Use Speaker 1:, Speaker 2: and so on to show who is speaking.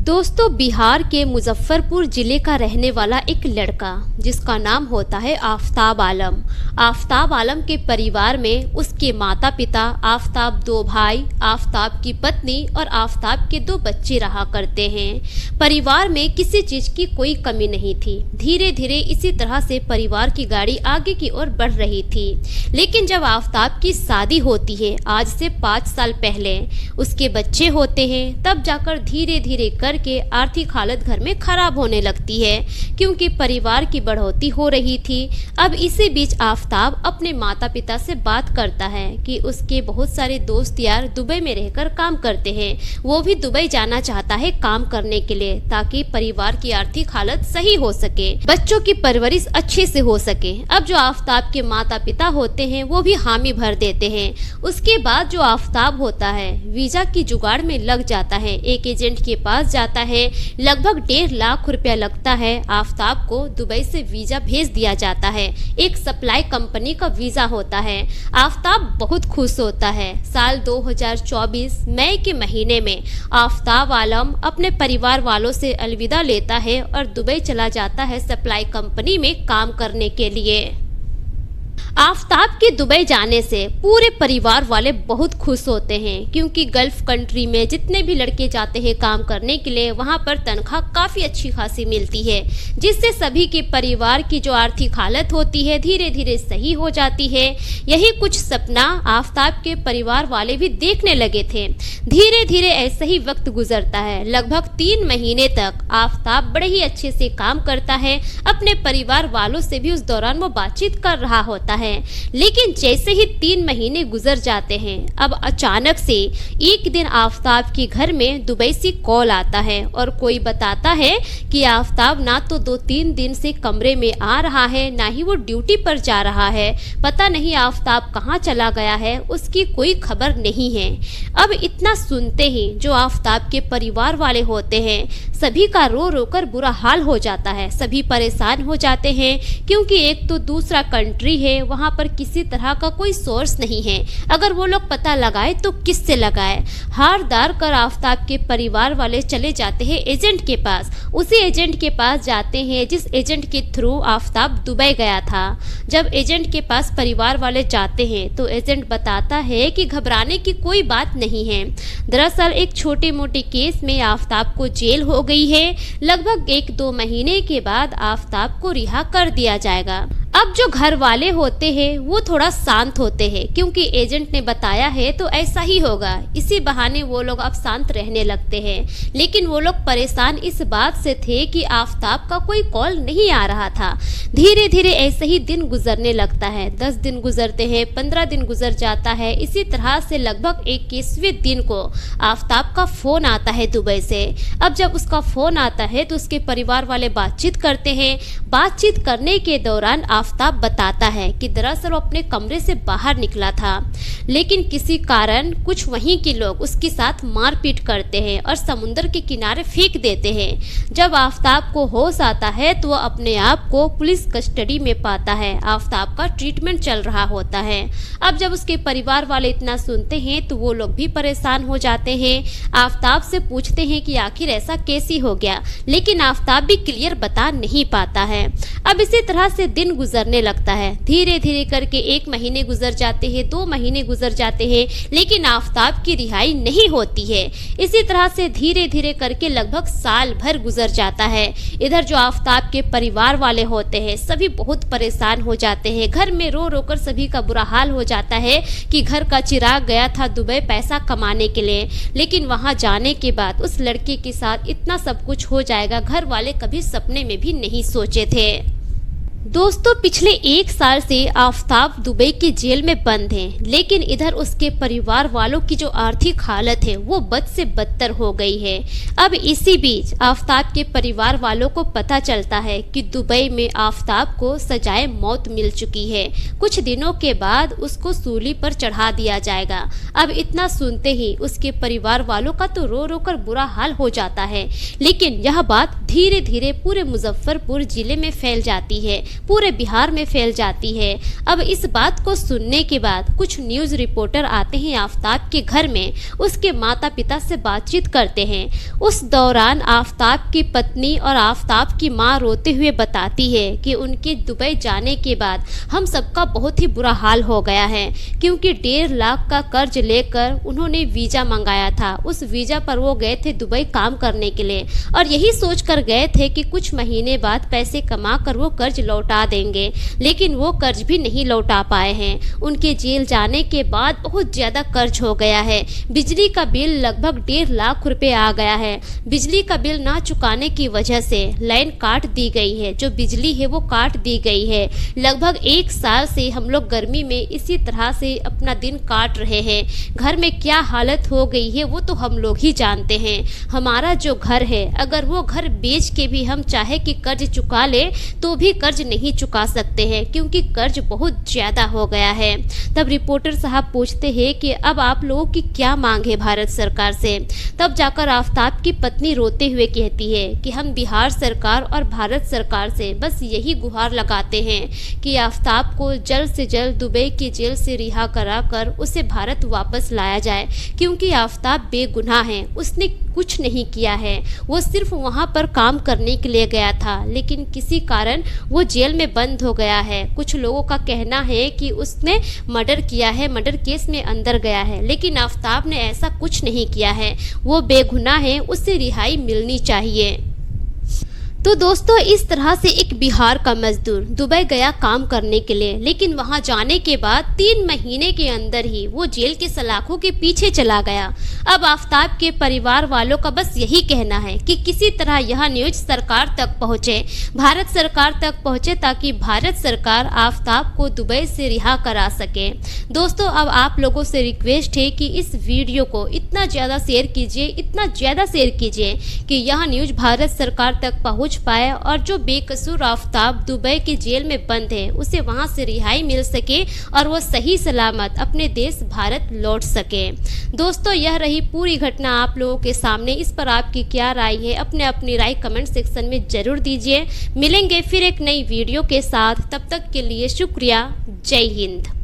Speaker 1: दोस्तों, बिहार के मुजफ्फरपुर जिले का रहने वाला एक लड़का जिसका नाम होता है आफताब आलम। आफताब आलम के परिवार में उसके माता पिता, आफताब दो भाई, आफताब की पत्नी और आफताब के दो बच्चे रहा करते हैं। परिवार में किसी चीज की कोई कमी नहीं थी। धीरे धीरे इसी तरह से परिवार की गाड़ी आगे की ओर बढ़ रही थी। लेकिन जब आफताब की शादी होती है, आज से 5 साल पहले, उसके बच्चे होते हैं, तब जाकर धीरे धीरे करके आर्थिक हालत घर में खराब होने लगती है, क्योंकि परिवार की बढ़ोतरी हो रही थी। अब इसी बीच आफताब अपने माता पिता से बात करता है कि उसके बहुत सारे दोस्त यार दुबई में रहकर काम करते हैं, वो भी दुबई जाना चाहता है काम करने के लिए, ताकि परिवार की आर्थिक हालत सही हो सके, बच्चों की परवरिश अच्छे से हो सके। अब जो आफताब के माता पिता होते हैं वो भी हामी भर देते हैं। उसके बाद जो आफताब होता है वीजा की जुगाड़ में लग जाता है, एक एजेंट के पास जाता है। लगभग 1.5 लाख रुपया लगता है। आफताब को दुबई से वीजा भेज दिया जाता है। एक सप्लाई कंपनी का वीजा होता है। आफताब बहुत खुश होता है। साल 2024 मई के महीने में आफताब आलम अपने परिवार वालों से अलविदा लेता है और दुबई चला जाता है सप्लाई कंपनी में काम करने के लिए। आफताब के दुबई जाने से पूरे परिवार वाले बहुत खुश होते हैं, क्योंकि गल्फ कंट्री में जितने भी लड़के जाते हैं काम करने के लिए, वहां पर तनख्वाह काफ़ी अच्छी खासी मिलती है, जिससे सभी के परिवार की जो आर्थिक हालत होती है धीरे धीरे सही हो जाती है। यही कुछ सपना आफताब के परिवार वाले भी देखने लगे थे। धीरे धीरे ऐसे ही वक्त गुजरता है। लगभग 3 महीने तक आफताब बड़े ही अच्छे से काम करता है। अपने परिवार वालों से भी उस दौरान वो बातचीत कर रहा होता है। लेकिन जैसे ही 3 महीने गुजर जाते हैं, अब अचानक से एक दिन आफताब के घर में दुबई से कॉल आता है और कोई बताता है कि आफताब ना तो 2-3 दिन से कमरे में आ रहा है, ना ही वो ड्यूटी पर जा रहा है। पता नहीं आफताब कहाँ चला गया है, उसकी कोई खबर नहीं है। अब इतना सुनते ही जो आफताब के परिवार वाले होते हैं, सभी का रो रो कर बुरा हाल हो जाता है। सभी परेशान हो जाते हैं, क्योंकि एक तो दूसरा कंट्री है, वहाँ पर किसी तरह का कोई सोर्स नहीं है। अगर वो लोग पता लगाए तो किससे लगाए। हार दार कर आफताब के परिवार वाले चले जाते हैं एजेंट के पास। उसी एजेंट के पास जाते हैं जिस एजेंट के थ्रू आफताब दुबई गया था। जब एजेंट के पास परिवार वाले जाते हैं तो एजेंट बताता है कि घबराने की कोई बात नहीं है। दरअसल एक छोटे मोटे केस में आफताब को जेल हो गई है। लगभग 1-2 महीने के बाद आफताब को रिहा कर दिया जाएगा। अब जो घर वाले होते हैं वो थोड़ा शांत होते हैं, क्योंकि एजेंट ने बताया है तो ऐसा ही होगा। इसी बहाने वो लोग अब शांत रहने लगते हैं। लेकिन वो लोग परेशान इस बात से थे कि आफताब का कोई कॉल नहीं आ रहा था। धीरे धीरे ऐसे ही दिन गुजरने लगता है। 10 दिन गुजरते हैं, 15 दिन गुजर जाता है। इसी तरह से लगभग 21वें दिन को आफताब का फोन आता है दुबई से। अब जब उसका फोन आता है तो उसके परिवार वाले बातचीत करते हैं। बातचीत करने के दौरान आफताब बताता है कि दरअसल वो अपने कमरे से बाहर निकला था, लेकिन किसी कारण कुछ वहीं के लोग उसके साथ मारपीट करते हैं और समुद्र के किनारे फेंक देते हैं। जब आफताब को होश आता है तो वह अपने आप को पुलिस कस्टडी में पाता है। आफताब का ट्रीटमेंट चल रहा होता है। अब जब उसके परिवार वाले इतना सुनते हैं तो वो लोग भी परेशान हो जाते हैं। आफताब से पूछते हैं कि आखिर ऐसा कैसे हो गया, लेकिन आफताब भी क्लियर बता नहीं पाता है। अब इसी तरह से दिन गुजरने लगता है। धीरे धीरे करके 1 महीने गुजर जाते हैं, 2 महीने गुजर जाते हैं, लेकिन आफताब की रिहाई नहीं होती है। इसी तरह से धीरे धीरे करके लगभग साल भर गुजर जाता है। इधर जो आफताब के परिवार वाले होते हैं सभी बहुत परेशान हो जाते हैं। घर में रो रो कर सभी का बुरा हाल हो जाता है कि घर का चिराग गया था दुबई पैसा कमाने के लिए, लेकिन वहां जाने के बाद उस लड़के के साथ इतना सब कुछ हो जाएगा, घर वाले कभी सपने में भी नहीं सोचे थे। दोस्तों, पिछले 1 साल से आफताब दुबई की जेल में बंद है, लेकिन इधर उसके परिवार वालों की जो आर्थिक हालत है वो बद से बदतर हो गई है। अब इसी बीच आफताब के परिवार वालों को पता चलता है कि दुबई में आफताब को सजाए मौत मिल चुकी है। कुछ दिनों के बाद उसको सूली पर चढ़ा दिया जाएगा। अब इतना सुनते ही उसके परिवार वालों का तो रो रो कर बुरा हाल हो जाता है, लेकिन यह बात धीरे धीरे पूरे मुजफ्फरपुर जिले में फैल जाती है। पूरे बिहार में फैल जाती है। अब इस बात को सुनने के बाद कुछ न्यूज़ रिपोर्टर आते हैं आफताब के घर में, उसके माता पिता से बातचीत करते हैं। उस दौरान आफताब की पत्नी और आफताब की माँ रोते हुए बताती है कि उनके दुबई जाने के बाद हम सबका बहुत ही बुरा हाल हो गया है, क्योंकि 1.5 लाख का कर्ज लेकर उन्होंने वीज़ा मंगाया था। उस वीज़ा पर वो गए थे दुबई काम करने के लिए और यही सोच कर गए थे कि कुछ महीने बाद पैसे कमा कर वो कर्ज लौटा देंगे, लेकिन वो कर्ज भी नहीं लौटा पाए हैं। उनके जेल जाने के बाद बहुत ज़्यादा कर्ज हो गया है। बिजली का बिल लगभग 1.5 लाख रुपए आ गया है। बिजली का बिल ना चुकाने की वजह से लाइन काट दी गई है, जो बिजली है वो काट दी गई है। लगभग 1 साल से हम लोग गर्मी में इसी तरह से अपना दिन काट रहे हैं। घर में क्या हालत हो गई है वो तो हम लोग ही जानते हैं। हमारा जो घर है, अगर वो घर बेच के भी हम चाहे कि कर्ज चुका ले तो भी कर्ज नहीं चुका सकते हैं, क्योंकि कर्ज बहुत ज़्यादा हो गया है। तब रिपोर्टर साहब पूछते हैं कि अब आप लोगों की क्या मांग है भारत सरकार से। तब जाकर आफताब की पत्नी रोते हुए कहती है कि हम बिहार सरकार और भारत सरकार से बस यही गुहार लगाते हैं कि आफताब को जल्द से जल्द दुबई की जेल से रिहा कराकर उसे भारत वापस लाया जाए, क्योंकि आफताब बेगुनाह है। उसने कुछ नहीं किया है, वो सिर्फ वहाँ पर काम करने के लिए गया था, लेकिन किसी कारण वो जेल में बंद हो गया है। कुछ लोगों का कहना है कि उसने मर्डर किया है, मर्डर केस में अंदर गया है, लेकिन आफताब ने ऐसा कुछ नहीं किया है। वो बेगुनाह है, उसे रिहाई मिलनी चाहिए। तो दोस्तों, इस तरह से एक बिहार का मजदूर दुबई गया काम करने के लिए, लेकिन वहां जाने के बाद 3 महीने के अंदर ही वो जेल के सलाखों के पीछे चला गया। अब आफताब के परिवार वालों का बस यही कहना है कि किसी तरह यह न्यूज सरकार तक पहुंचे, भारत सरकार तक पहुंचे, ताकि भारत सरकार आफताब को दुबई से रिहा करा सके। दोस्तों, अब आप लोगों से रिक्वेस्ट है कि इस वीडियो को इतना ज़्यादा शेयर कीजिए, इतना ज़्यादा शेयर कीजिए कि यह न्यूज भारत सरकार तक पहुँच पाए और जो बेकसूर आफताब दुबई के जेल में बंद है उसे वहां से रिहाई मिल सके और वो सही सलामत अपने देश भारत लौट सके। दोस्तों, यह रही पूरी घटना आप लोगों के सामने। इस पर आपकी क्या राय है, अपनी राय कमेंट सेक्शन में जरूर दीजिए। मिलेंगे फिर एक नई वीडियो के साथ, तब तक के लिए शुक्रिया। जय हिंद।